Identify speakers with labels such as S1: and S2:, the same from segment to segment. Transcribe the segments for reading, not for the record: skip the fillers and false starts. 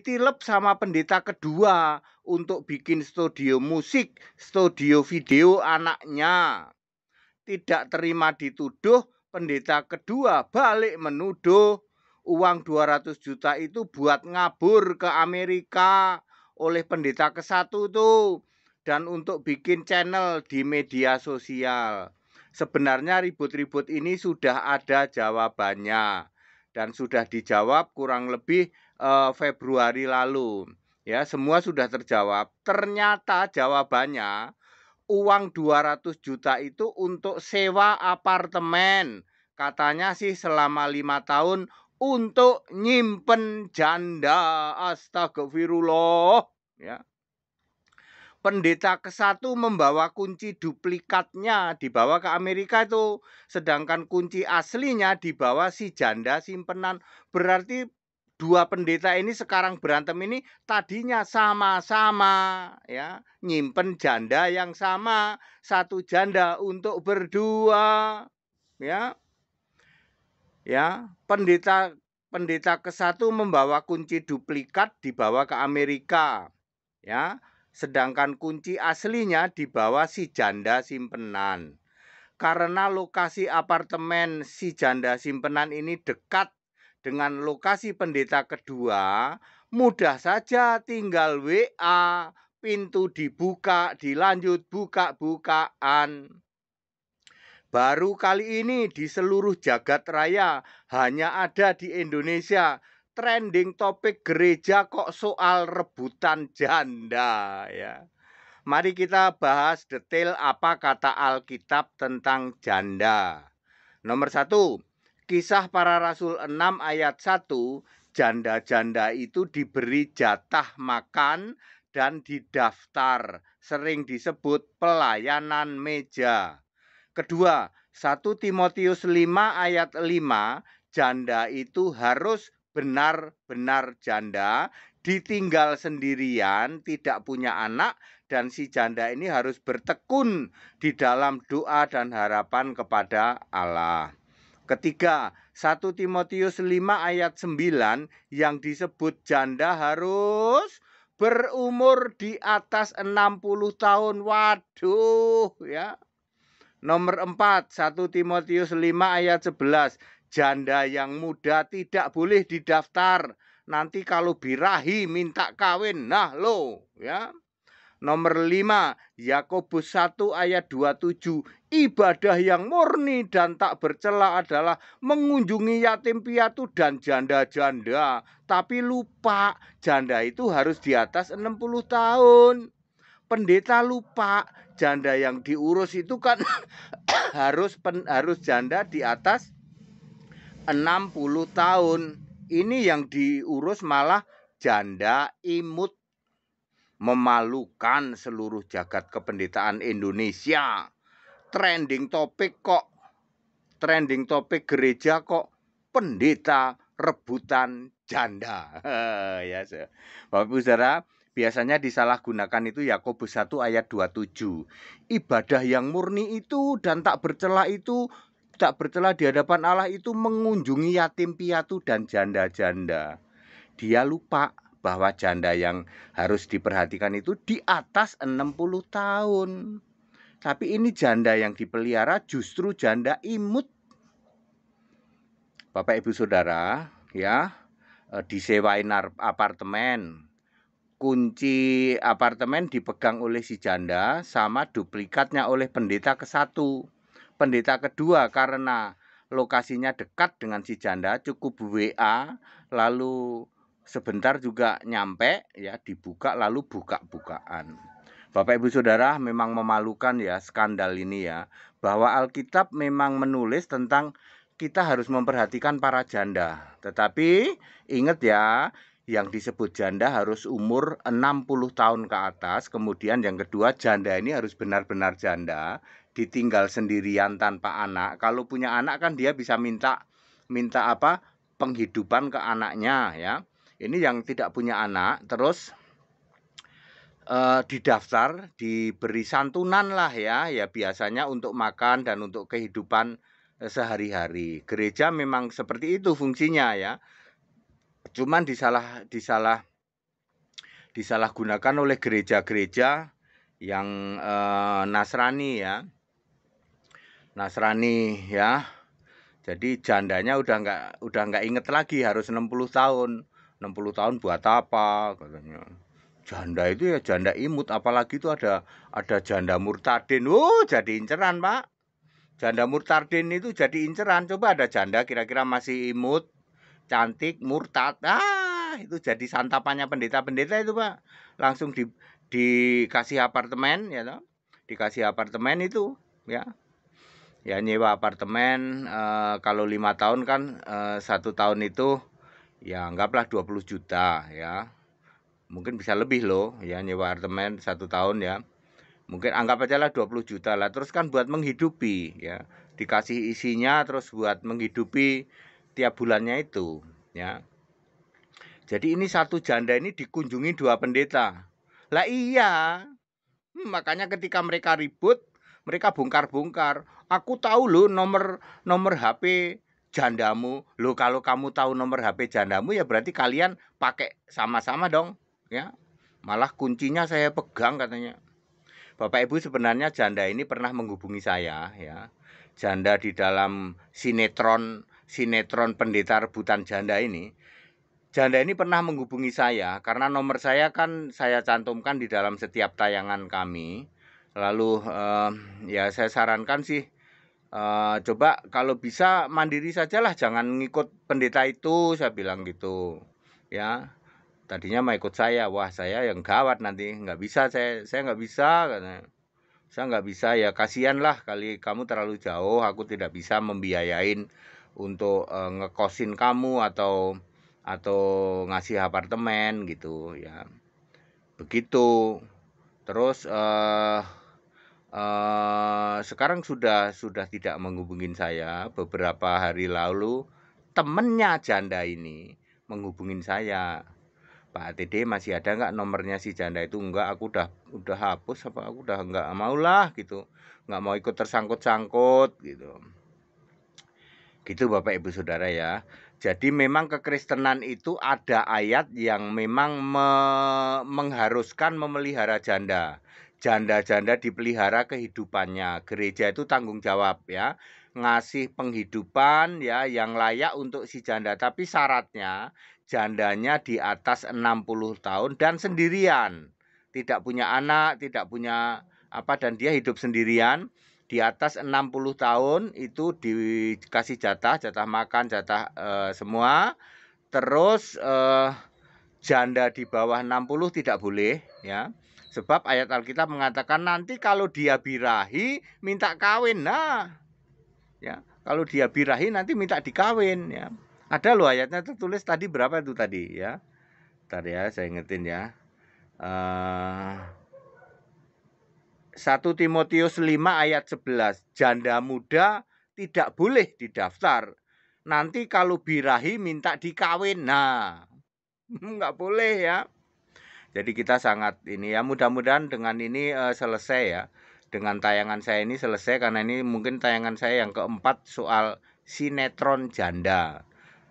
S1: Ditilep sama pendeta kedua untuk bikin studio musik, studio video anaknya. Tidak terima dituduh, pendeta kedua balik menuduh uang 200 juta itu buat ngabur ke Amerika oleh pendeta ke-1 tuh, dan untuk bikin channel di media sosial. Sebenarnya ribut-ribut ini sudah ada jawabannya dan sudah dijawab kurang lebih Februari lalu. Ya, semua sudah terjawab. Ternyata jawabannya uang 200 juta itu untuk sewa apartemen. Katanya sih selama 5 tahun untuk nyimpen janda. Astagfirullah. Ya. Pendeta ke-1 membawa kunci duplikatnya dibawa ke Amerika itu. Sedangkan kunci aslinya dibawa si janda simpenan. Berarti dua pendeta ini sekarang berantem ini tadinya sama-sama ya, nyimpen janda yang sama, satu janda untuk berdua ya. Ya, pendeta ke-1 membawa kunci duplikat dibawa ke Amerika ya. Sedangkan kunci aslinya dibawa si janda simpenan. Karena lokasi apartemen si janda simpenan ini dekat dengan lokasi pendeta kedua, mudah saja tinggal WA, pintu dibuka, dilanjut buka-bukaan. Baru kali ini di seluruh jagat raya, hanya ada di Indonesia, trending topik gereja kok soal rebutan janda ya. Mari kita bahas detail apa kata Alkitab tentang janda. Nomor 1, Kisah Para Rasul 6 ayat 1, janda-janda itu diberi jatah makan dan didaftar, sering disebut pelayanan meja. Kedua, 1 Timotius 5 ayat 5, janda itu harus benar-benar janda, ditinggal sendirian, tidak punya anak, dan si janda ini harus bertekun di dalam doa dan harapan kepada Allah. Ketiga, 1 Timotius 5 ayat 9 yang disebut janda harus berumur di atas 60 tahun. Waduh ya. Nomor 4, 1 Timotius 5 ayat 11. Janda yang muda tidak boleh didaftar. Nanti kalau birahi minta kawin. Nah lo ya. Nomor 5, Yakobus 1 ayat 27. Ibadah yang murni dan tak bercela adalah mengunjungi yatim piatu dan janda-janda. Tapi lupa, janda itu harus di atas 60 tahun. Pendeta lupa, janda yang diurus itu kan harus janda di atas 60 tahun. Ini yang diurus malah janda imut. Memalukan seluruh jagat kependetaan Indonesia. Trending topik gereja kok pendeta rebutan janda. Ya, Bapak Ibu Saudara, biasanya disalahgunakan itu Yakobus 1 ayat 27. Ibadah yang murni itu dan tak bercela di hadapan Allah itu mengunjungi yatim piatu dan janda-janda. Dia lupa bahwa janda yang harus diperhatikan itu di atas 60 tahun. Tapi ini janda yang dipelihara justru janda imut. Bapak Ibu Saudara, ya, disewain apartemen. Kunci apartemen dipegang oleh si janda sama duplikatnya oleh pendeta ke-1. Pendeta kedua karena lokasinya dekat dengan si janda cukup WA, lalu sebentar juga nyampe ya, dibuka lalu buka-bukaan. Bapak Ibu Saudara, memang memalukan ya skandal ini ya, bahwa Alkitab memang menulis tentang kita harus memperhatikan para janda. Tetapi ingat ya, yang disebut janda harus umur 60 tahun ke atas. Kemudian yang kedua, janda ini harus benar-benar janda, ditinggal sendirian tanpa anak. Kalau punya anak kan dia bisa minta apa? Penghidupan ke anaknya ya. Ini yang tidak punya anak terus didaftar, diberi santunan lah ya biasanya untuk makan dan untuk kehidupan sehari-hari. Gereja memang seperti itu fungsinya ya. Cuman disalah disalahgunakan oleh gereja-gereja yang Nasrani ya. Nasrani ya. Jadi jandanya udah nggak inget lagi, harus 60 tahun. 60 tahun buat apa katanya. Janda itu ya janda imut, apalagi itu ada janda murtadin. Jadi inceran, Pak. Janda murtadin itu jadi inceran. Coba ada janda kira-kira masih imut, cantik, murtad. Itu jadi santapannya pendeta-pendeta itu, Pak. Langsung dikasih apartemen ya toh. Dikasih apartemen itu ya. Ya nyewa apartemen kalau 5 tahun kan 1 tahun itu ya anggaplah 20 juta ya. Mungkin bisa lebih loh ya nyewa apartemen 1 tahun ya. Mungkin anggap aja lah 20 juta lah. Terus kan buat menghidupi ya. Dikasih isinya terus buat menghidupi tiap bulannya itu ya. Jadi ini satu janda ini dikunjungi 2 pendeta. Lah iya. Makanya ketika mereka ribut, mereka bongkar-bongkar. Aku tahu loh nomor HP jandamu. Loh kalau kamu tahu nomor HP jandamu ya berarti kalian pakai sama-sama dong, ya. Malah kuncinya saya pegang katanya. Bapak Ibu, sebenarnya janda ini pernah menghubungi saya ya. Janda di dalam sinetron pendeta rebutan janda ini. Janda ini pernah menghubungi saya karena nomor saya kan saya cantumkan di dalam setiap tayangan kami. Lalu ya saya sarankan sih coba kalau bisa mandiri sajalah, jangan ngikut pendeta itu, saya bilang gitu. Ya, tadinya mau ikut saya, wah saya yang gawat nanti, nggak bisa saya nggak bisa katanya. Saya nggak bisa, ya kasihan lah kali kamu terlalu jauh, aku tidak bisa membiayain untuk ngekosin kamu atau ngasih apartemen gitu ya. Begitu. Terus sekarang sudah tidak menghubungin saya. Beberapa hari lalu temennya janda ini menghubungin saya. Pak ATD masih ada nggak nomornya si janda itu? Enggak, aku udah hapus, apa aku udah nggak mau lah gitu, nggak mau ikut tersangkut gitu. Gitu Bapak Ibu Saudara ya. Jadi memang kekristenan itu ada ayat yang memang mengharuskan memelihara janda. Janda-janda dipelihara kehidupannya. Gereja itu tanggung jawab ya. Ngasih penghidupan ya yang layak untuk si janda. Tapi syaratnya jandanya di atas 60 tahun dan sendirian. Tidak punya anak, tidak punya apa, dan dia hidup sendirian. Di atas 60 tahun itu dikasih jatah makan, jatah semua. Terus janda di bawah 60 tidak boleh ya. Sebab ayat Alkitab mengatakan nanti kalau dia birahi minta kawin. Nah, ya, kalau dia birahi nanti minta dikawin ya. Ada loh ayatnya tertulis tadi, berapa itu tadi ya. Bentar ya, saya ingetin ya. 1 Timotius 5 ayat 11. Janda muda tidak boleh didaftar. Nanti kalau birahi minta dikawin. Nah, nggak boleh ya. Jadi kita sangat ini ya, mudah-mudahan dengan ini selesai ya. Dengan tayangan saya ini selesai, karena ini mungkin tayangan saya yang keempat soal sinetron janda.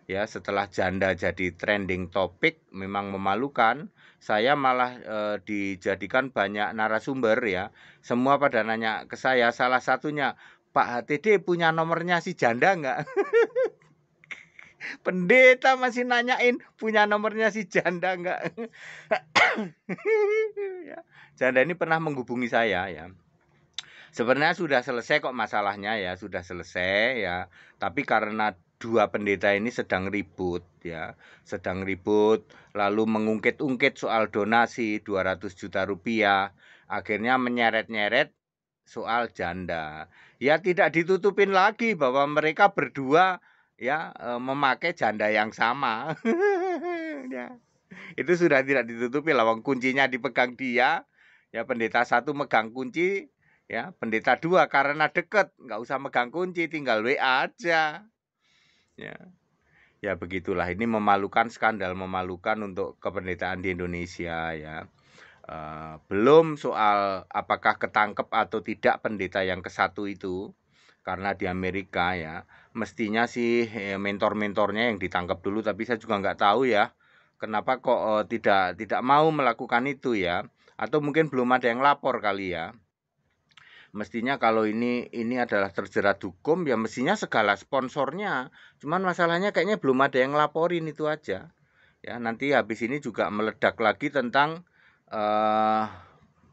S1: Ya, setelah janda jadi trending topik, memang memalukan. Saya malah dijadikan banyak narasumber ya. Semua pada nanya ke saya, salah satunya, Pak HTD punya nomornya si janda enggak? Pendeta masih nanyain punya nomornya si janda enggak? Janda ini pernah menghubungi saya ya. Sebenarnya sudah selesai kok masalahnya ya, sudah selesai ya. Tapi karena 2 pendeta ini sedang ribut ya, lalu mengungkit-ungkit soal donasi 200 juta rupiah, akhirnya menyeret-nyeret soal janda. Ya tidak ditutupin lagi bahwa mereka berdua ya memakai janda yang sama. Ya. Itu sudah tidak ditutupi lah, kuncinya dipegang dia. Ya, pendeta 1 megang kunci, ya pendeta 2 karena deket nggak usah megang kunci, tinggal WA aja. Ya begitulah, ini memalukan, skandal memalukan untuk kependetaan di Indonesia ya. Belum soal apakah ketangkep atau tidak pendeta yang ke-1 itu, karena di Amerika ya mestinya sih mentor-mentornya yang ditangkap dulu, tapi saya juga nggak tahu ya kenapa kok tidak mau melakukan itu ya? Atau mungkin belum ada yang lapor kali ya? Mestinya kalau ini adalah terjerat hukum ya mestinya segala sponsornya. Cuman masalahnya kayaknya belum ada yang laporin, itu aja. Ya, nanti habis ini juga meledak lagi tentang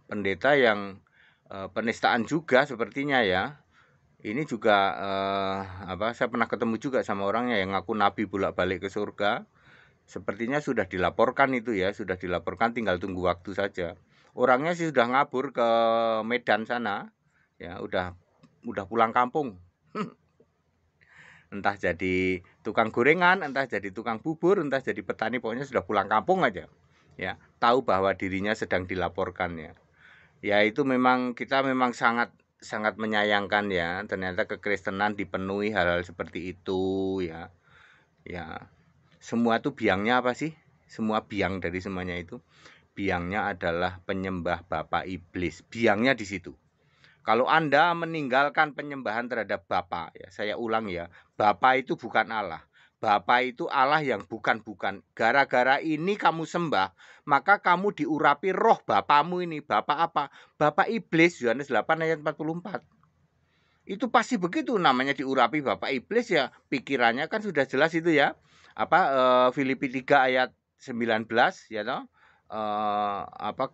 S1: pendeta yang penistaan juga sepertinya ya. Ini juga saya pernah ketemu juga sama orangnya yang ngaku nabi bolak-balik ke surga. Sepertinya sudah dilaporkan itu ya, sudah dilaporkan, tinggal tunggu waktu saja. Orangnya sih sudah ngabur ke Medan sana. Ya, udah pulang kampung. Entah jadi tukang gorengan, entah jadi tukang bubur, entah jadi petani, pokoknya sudah pulang kampung aja. Ya, tahu bahwa dirinya sedang dilaporkan ya. Ya itu memang kita memang sangat menyayangkan ya, ternyata kekristenan dipenuhi hal-hal seperti itu ya. Ya, semua itu biangnya apa sih? Semua biang dari semuanya itu. Biangnya adalah penyembah Bapak Iblis. Biangnya di situ. Kalau Anda meninggalkan penyembahan terhadap Bapa, ya saya ulang ya, Bapa itu bukan Allah. Bapa itu Allah yang bukan-bukan. Gara-gara ini kamu sembah, maka kamu diurapi roh bapamu ini. Bapak apa? Bapak Iblis, Yohanes 8 ayat 44. Itu pasti begitu, namanya diurapi Bapak Iblis ya, pikirannya kan sudah jelas itu ya. Filipi 3 ayat 19 ya toh.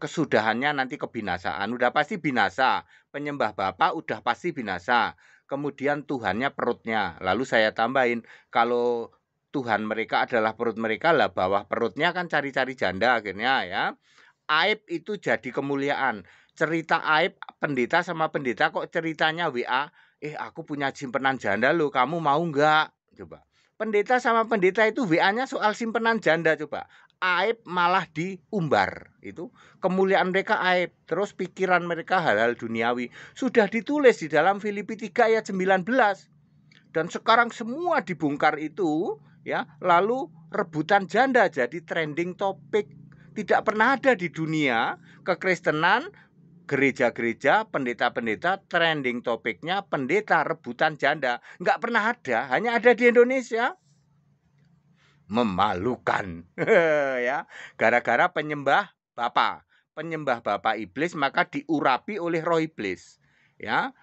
S1: Kesudahannya nanti kebinasaan, udah pasti binasa. Penyembah Bapa udah pasti binasa. Kemudian Tuhannya perutnya. Lalu saya tambahin, kalau Tuhan mereka adalah perut mereka, lah bawah perutnya kan cari-cari janda akhirnya ya. Aib itu jadi kemuliaan. Cerita aib pendeta sama pendeta kok ceritanya WA, aku punya simpenan janda loh, kamu mau enggak? Coba. Pendeta sama pendeta itu WA-nya soal simpenan janda, coba. Aib malah diumbar. Itu kemuliaan mereka aib. Terus pikiran mereka hal-hal duniawi. Sudah ditulis di dalam Filipi 3 ayat 19. Dan sekarang semua dibongkar itu ya, lalu rebutan janda jadi trending topik. Tidak pernah ada di dunia kekristenan, gereja-gereja, pendeta-pendeta trending topiknya pendeta rebutan janda. Nggak pernah ada, hanya ada di Indonesia. Memalukan ya, gara-gara penyembah Bapak Iblis, maka diurapi oleh roh iblis ya.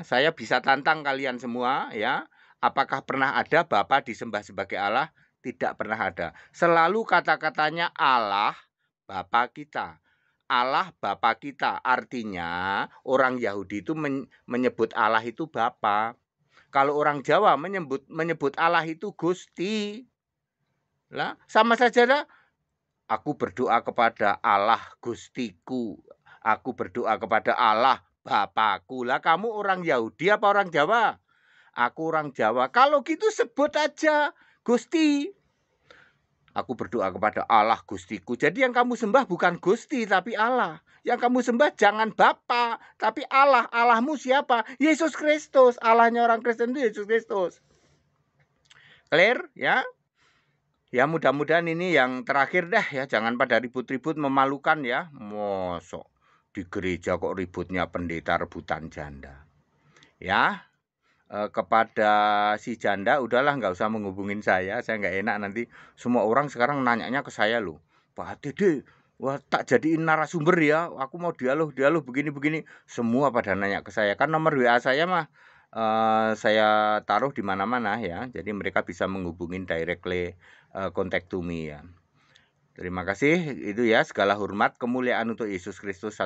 S1: Saya bisa tantang kalian semua ya, apakah pernah ada Bapa disembah sebagai Allah? Tidak pernah ada. Selalu kata-katanya Allah Bapa kita, Allah Bapa kita. Artinya orang Yahudi itu menyebut Allah itu Bapa. Kalau orang Jawa menyebut Allah itu Gusti. Lah, sama saja lah. Aku berdoa kepada Allah Gustiku. Aku berdoa kepada Allah Bapakku. Lah, kamu orang Yahudi apa orang Jawa? Aku orang Jawa. Kalau gitu sebut aja Gusti. Aku berdoa kepada Allah Gustiku. Jadi yang kamu sembah bukan Gusti tapi Allah. Yang kamu sembah jangan Bapa tapi Allah. Allahmu siapa? Yesus Kristus. Allahnya orang Kristen itu Yesus Kristus. Clear ya? Ya mudah-mudahan ini yang terakhir dah ya, jangan pada ribut-ribut memalukan ya. Mosok di gereja kok ributnya pendeta rebutan janda. Ya, kepada si janda udahlah nggak usah menghubungin saya nggak enak nanti semua orang sekarang nanyanya ke saya loh. Pak Dede, wah tak jadiin narasumber ya, aku mau dialog begini-begini. Semua pada nanya ke saya, kan nomor WA saya mah saya taruh di mana-mana ya, jadi mereka bisa menghubungin directly contact to me ya. Terima kasih, itu ya, segala hormat kemuliaan untuk Yesus Kristus.